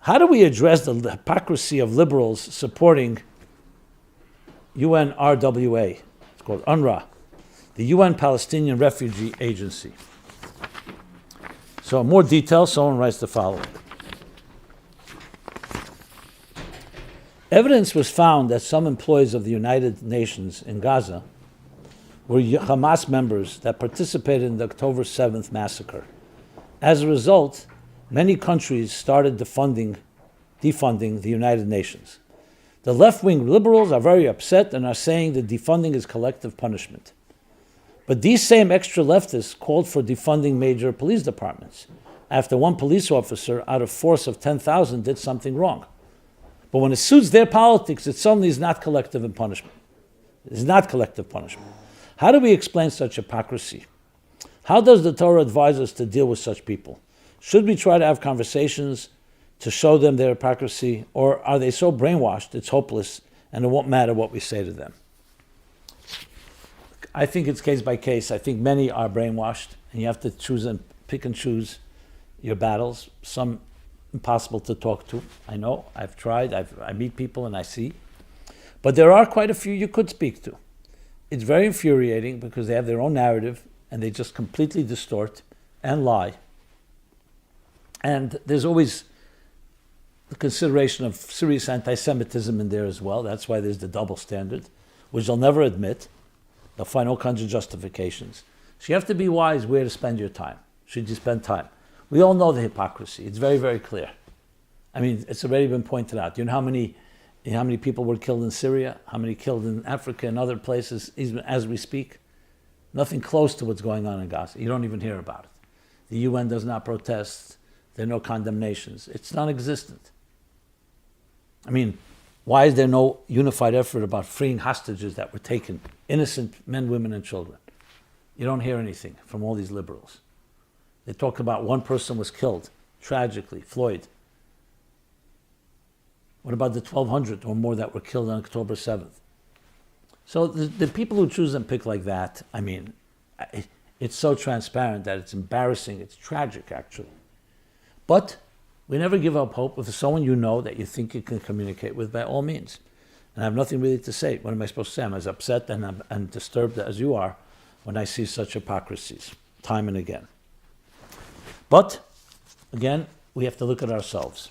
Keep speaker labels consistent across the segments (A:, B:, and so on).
A: How do we address the hypocrisy of liberals supporting UNRWA? It's called UNRWA, the UN Palestinian Refugee Agency. So in more detail, someone writes the following. Evidence was found that some employees of the United Nations in Gaza were Hamas members that participated in the October 7th massacre. As a result, many countries started defunding the United Nations. The left-wing liberals are very upset and are saying that defunding is collective punishment. But these same extra leftists called for defunding major police departments after one police officer out of force of 10,000 did something wrong. But when it suits their politics, it suddenly is not collective punishment. It is not collective punishment. How do we explain such hypocrisy? How does the Torah advise us to deal with such people? Should we try to have conversations to show them their hypocrisy, or are they so brainwashed it's hopeless and it won't matter what we say to them? I think it's case by case. I think many are brainwashed, and you have to choose and pick and choose your battles. Some impossible to talk to. I know, I've tried, I meet people and I see. But there are quite a few you could speak to. It's very infuriating because they have their own narrative and they just completely distort and lie. And there's always the consideration of serious anti-Semitism in there as well. That's why there's the double standard, which they'll never admit. They'll find all kinds of justifications. So you have to be wise where to spend your time. Should you spend time? We all know the hypocrisy. It's very, very clear. I mean, it's already been pointed out. You know how many people were killed in Syria? How many killed in Africa and other places, even as we speak? Nothing close to what's going on in Gaza. You don't even hear about it. The UN does not protest. There are no condemnations. It's non-existent. I mean, why is there no unified effort about freeing hostages that were taken? Innocent men, women, and children. You don't hear anything from all these liberals. They talk about one person was killed, tragically, Floyd. What about the 1,200 or more that were killed on October 7th? So the people who choose and pick like that, I mean, it's so transparent that it's embarrassing. It's tragic, actually. But we never give up hope. If it's someone you know that you think you can communicate with, by all means. And I have nothing really to say. What am I supposed to say? I'm as upset and I'm disturbed as you are when I see such hypocrisies, time and again. But, again, we have to look at ourselves.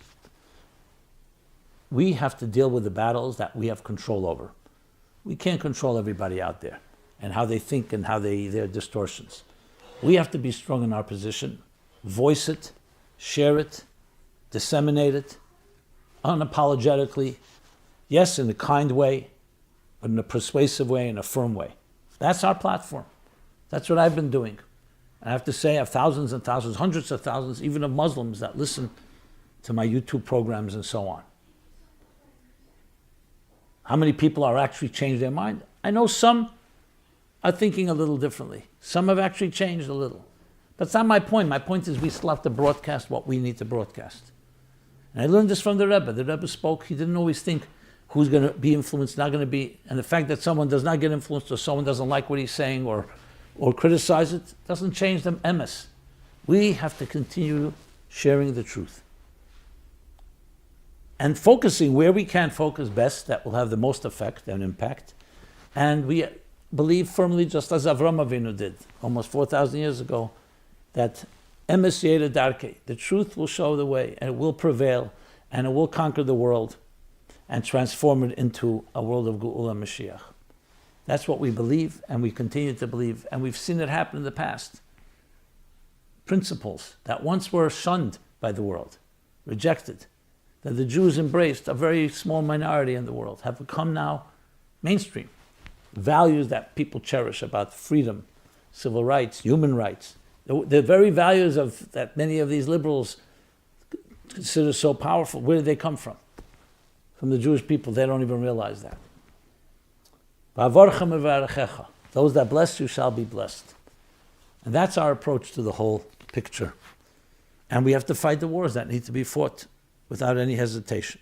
A: We have to deal with the battles that we have control over. We can't control everybody out there and how they think and how their distortions. We have to be strong in our position, voice it, share it, disseminate it, unapologetically, yes, in a kind way, but in a persuasive way, in a firm way. That's our platform. That's what I've been doing. I have to say, I have thousands and thousands, hundreds of thousands, even of Muslims that listen to my YouTube programs and so on. How many people are actually changed their mind? I know some are thinking a little differently. Some have actually changed a little. That's not my point. My point is we still have to broadcast what we need to broadcast. And I learned this from the Rebbe. The Rebbe spoke. He didn't always think who's going to be influenced, not going to be. And the fact that someone does not get influenced or someone doesn't like what he's saying or criticize it doesn't change them emes. We have to continue sharing the truth. And focusing where we can focus best, that will have the most effect and impact. And we believe firmly, just as Avraham Avinu did almost 4,000 years ago, that emes yeda darkei, the truth will show the way, and it will prevail, and it will conquer the world and transform it into a world of Geula Mashiach. That's what we believe, and we continue to believe, and we've seen it happen in the past. Principles that once were shunned by the world, rejected, that the Jews embraced, a very small minority in the world, have become now mainstream. Values that people cherish about freedom, civil rights, human rights. The very values that many of these liberals consider so powerful, where did they come from? From the Jewish people. They don't even realize that. Those that bless you shall be blessed. And that's our approach to the whole picture. And we have to fight the wars that need to be fought without any hesitation.